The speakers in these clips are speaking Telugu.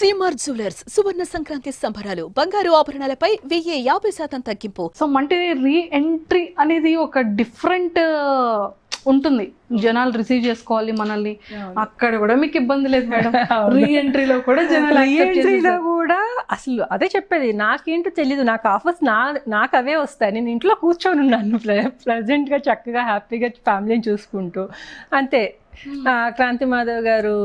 సీమార్ జ్యువెలర్స్ సువర్ణ సంక్రాంతి సంబరాలు బంగారు ఆభరణాలపై 1050% తగ్గింపు. సో అంటే రీ ఎంట్రీ అనేది ఒక డిఫరెంట్ ఉంటుంది. జనాలు రిసీవ్ చేసుకోవాలి మనల్ని. అక్కడ కూడా మీకు ఇబ్బంది లేదు మేడం. రీ ఎంట్రీలో కూడా రీఎంట్రీలో కూడా అసలు అదే చెప్పేది, నాకేంటో తెలీదు. నాకు ఆఫర్స్ నాకు అవే వస్తాయి. నేను ఇంట్లో కూర్చొని ఉన్నాను ప్రెజెంట్గా, చక్కగా హ్యాపీగా ఫ్యామిలీని చూసుకుంటూ అంతే. క్రాంతి మాధవ్ గారు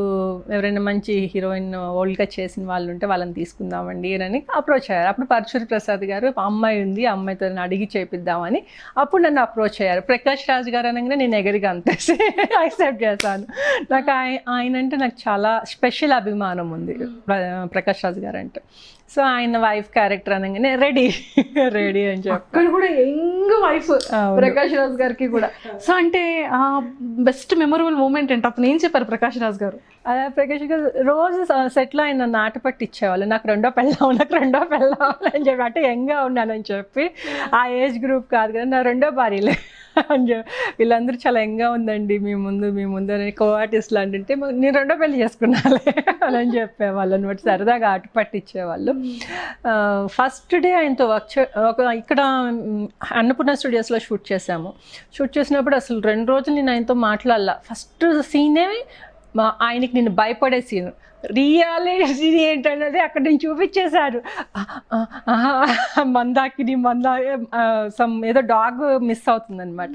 ఎవరైనా మంచి హీరోయిన్ ఓల్డ్గా చేసిన వాళ్ళు ఉంటే వాళ్ళని తీసుకుందామండి అని అప్రోచ్ అయ్యారు. అప్పుడు పరశురి ప్రసాద్ గారు అమ్మాయి ఉంది, ఆ అమ్మాయితో అడిగి చేపిద్దామని అప్పుడు నన్ను అప్రోచ్ అయ్యారు. ప్రకాష్ రాజ్ గారు అనగానే నేను ఎగరిగా అంతేసి యాక్సెప్ట్ చేశాను. నాకు ఆయన అంటే నాకు చాలా స్పెషల్ అభిమానం ఉంది, ప్రకాష్ రాజ్ గారు అంటే. సో ఆయన వైఫ్ క్యారెక్టర్ అనగానే రెడీ అని చెప్పి అక్కడ కూడా యంగ్ వైఫ్ ప్రకాష్ రాజ్ గారికి కూడా. సో అంటే బెస్ట్ మెమరబుల్ మూమెంట్ ఏంటి? అతను ఏం చెప్పారు ప్రకాష్ రాజ్ గారు? ప్రకాష్ గారు రోజు సెట్లో ఆయన నాట పట్టి ఇచ్చేవాళ్ళు, నాకు రెండో పెళ్ళాం అని చెప్పి. అంటే యంగ్గా ఉన్నానని చెప్పి, ఆ ఏజ్ గ్రూప్ కాదు కదా, నా రెండో భార్యలే అని చెప్పి. వీళ్ళందరూ చాలా యంగ్గా ఉందండి మీ ముందు అని కో ఆర్టిస్ట్లు అంటుంటే నేను రెండో పెళ్లి చేసుకున్నాలే అని చెప్పేవాళ్ళు అనమాట. సరదాగా ఆట పట్టించేవాళ్ళు. ఫస్ట్ డే ఆయనతో ఇక్కడ అన్నపూర్ణ స్టూడియోస్లో షూట్ చేసినప్పుడు అసలు 2 రోజులు నేను ఆయనతో మాట్లాడాల. ఫస్ట్ సీనే ఆయనకి నేను భయపడే సీన్. రియాలిటీ ఏంటన్నది అక్కడ నేను చూపించేశారు. మందాకిని ఏదో డాగ్ మిస్ అవుతుంది అనమాట.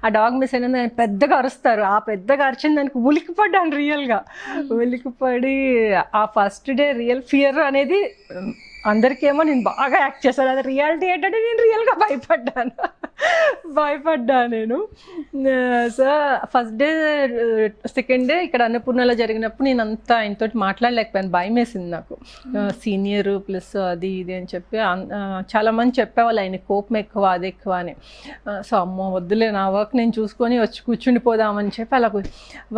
ఆ డాగ్ మిస్ అయిన పెద్దగా అరుస్తారు. ఆ పెద్దగా అరిచిన దానికి ఉలికిపడ్డాను రియల్గా. ఉలికిపడి ఆ ఫస్ట్ డే రియల్ ఫియర్ అనేది అందరికేమో నేను బాగా యాక్ట్ చేశాను, అది రియాలిటీ ఏంటంటే నేను రియల్గా భయపడ్డా నేను. So first day second day ఇక్కడ అన్నపూర్ణలో జరిగినప్పుడు నేను అంతా ఆయనతో మాట్లాడలేకపోయాను, భయం వేసింది నాకు. సీనియర్ ప్లస్ అది ఇది అని చెప్పి చాలామంది చెప్పేవాళ్ళు ఆయన కోపం ఎక్కువ అది ఎక్కువ అని. సో అమ్మో వద్దులే, నా వర్క్ నేను చూసుకొని వచ్చి కూర్చుండిపోదామని చెప్పి అలా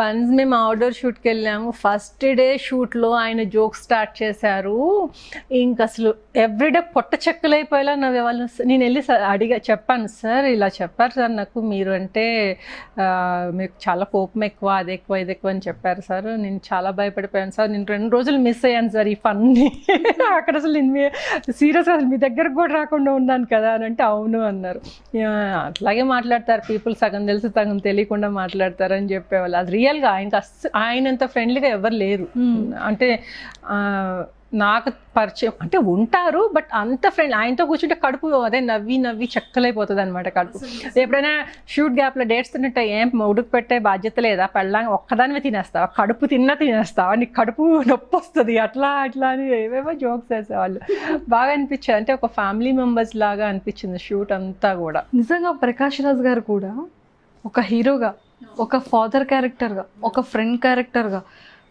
వన్స్ మేము అవుట్డోర్ షూట్కి వెళ్ళాము. ఫస్ట్ డే షూట్లో ఆయన జోక్స్ స్టార్ట్ చేశారు. ఇంకా అసలు ఎవ్రీడే పొట్ట చెక్కలైపోయేలా నవ్వేవాళ్ళు. నేను వెళ్ళి చెప్పాను, సార్ ఇలా చెప్పారు సార్ నాకు, మీరు అంటే మీకు చాలా కోపం ఎక్కువ అది ఎక్కువ ఇది ఎక్కువ అని చెప్పారు సార్, నేను చాలా భయపడిపోయాను సార్, నేను 2 రోజులు మిస్ అయ్యాను సార్ ఈ ఫన్ని అక్కడ. అసలు నేను సీరియస్గా అసలు మీ దగ్గరకు కూడా రాకుండా ఉన్నాను కదా అని అంటే అవును అన్నారు. అట్లాగే మాట్లాడతారు పీపుల్, సగం తెలుసు సగం తెలియకుండా మాట్లాడతారు అని చెప్పేవాళ్ళు. అది రియల్గా ఆయనంత ఫ్రెండ్లీగా ఎవరు లేరు. అంటే నాకు పరిచయం అంటే ఉంటారు, బట్ అంత ఫ్రెండ్ ఆయనతో కూర్చుంటే కడుపు అదే నవ్వి చెక్కలైపోతుంది అనమాట కడుపు. ఎప్పుడైనా షూట్ గ్యాప్లో డేట్స్ తిన్నట్టు ఏం ఉడుకు పెట్టే బాధ్యత లేదా, పెళ్ళాంగా ఒక్కదానివే తినేస్తావా, కడుపు తినేస్తావా, నీకు కడుపు నొప్పి వస్తుంది అట్లా అని ఏవేవో జోక్స్ వేసేవాళ్ళు. బాగా అనిపించేది, అంటే ఒక ఫ్యామిలీ మెంబర్స్ లాగా అనిపించింది షూట్ అంతా కూడా. నిజంగా ప్రకాష్ రాజ్ గారు కూడా ఒక హీరోగా, ఒక ఫాదర్ క్యారెక్టర్గా, ఒక ఫ్రెండ్ క్యారెక్టర్గా,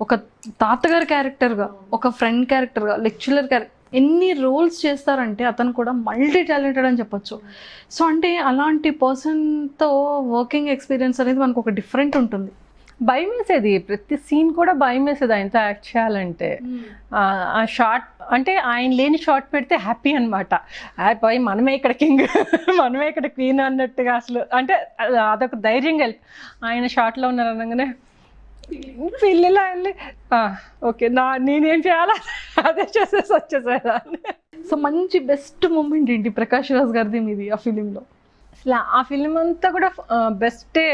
ఒక తాతగారి క్యారెక్టర్గా, ఒక ఫ్రెండ్ క్యారెక్టర్గా, లెక్చరర్ క్యారెక్టర్, ఎన్ని రోల్స్ చేస్తారంటే అతను కూడా మల్టీ టాలెంటెడ్ అని చెప్పొచ్చు. సో అంటే అలాంటి పర్సన్తో వర్కింగ్ ఎక్స్పీరియన్స్ అనేది మనకు ఒక డిఫరెంట్ ఉంటుంది. భయం వేసేది, ప్రతి సీన్ కూడా భయం వేసేది ఆయనతో యాక్ట్ చేయాలంటే. ఆ షార్ట్ అంటే ఆయన లేని షార్ట్ పెడితే హ్యాపీ అనమాట. పోయి మనమే ఇక్కడ కింగ్, మనమే ఇక్కడ క్వీన్ అన్నట్టుగా. అసలు అంటే అదొక ధైర్యంగా ఆయన షార్ట్లో ఉన్నారు అనగానే పిల్లలా వెళ్ళి ఓకే నేనేం చేయాలా అదే చేసేసి వచ్చేసేదాన్ని. సో మంచి బెస్ట్ మూమెంట్ ఏంటి ప్రకాష్ రాజ్ గారిది మీది ఆ ఫిలింలో? అసలు ఆ ఫిలిం అంతా కూడా బెస్టే,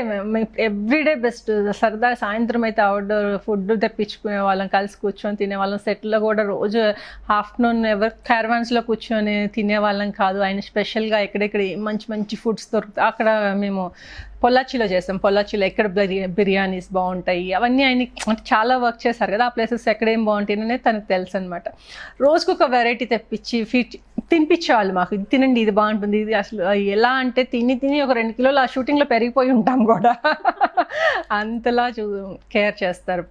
ఎవ్రీడే బెస్ట్. సరదా సాయంత్రం అయితే అవుట్డోర్ ఫుడ్ తెప్పించుకునే వాళ్ళం, కలిసి కూర్చొని తినేవాళ్ళం. సెట్లో కూడా రోజు ఆఫ్టర్నూన్ ఎవరు క్యారవాన్స్లో కూర్చొని తినేవాళ్ళం కాదు. ఆయన స్పెషల్గా ఎక్కడెక్కడ మంచి మంచి ఫుడ్స్ దొరుకుతాయి. అక్కడ మేము పొల్లాచిలో చేస్తాం. పొల్లాచిలో ఎక్కడ బిర్యానీస్ బాగుంటాయి అవన్నీ ఆయన అంటే చాలా వర్క్ చేశారు కదా, ఆ ప్లేసెస్ ఎక్కడేం బాగుంటాయి అనేది తనకు తెలుసు అనమాట. రోజుకు ఒక వెరైటీ తెప్పించి తినిపించేవాళ్ళు మాకు, ఇది తినండి ఇది బాగుంటుంది. ఇది అసలు ఎలా అంటే తిని ఒక 2 కిలోలు ఆ షూటింగ్లో పెరిగిపోయి ఉంటాం కూడా, అంతలా కేర్ చేస్తారు.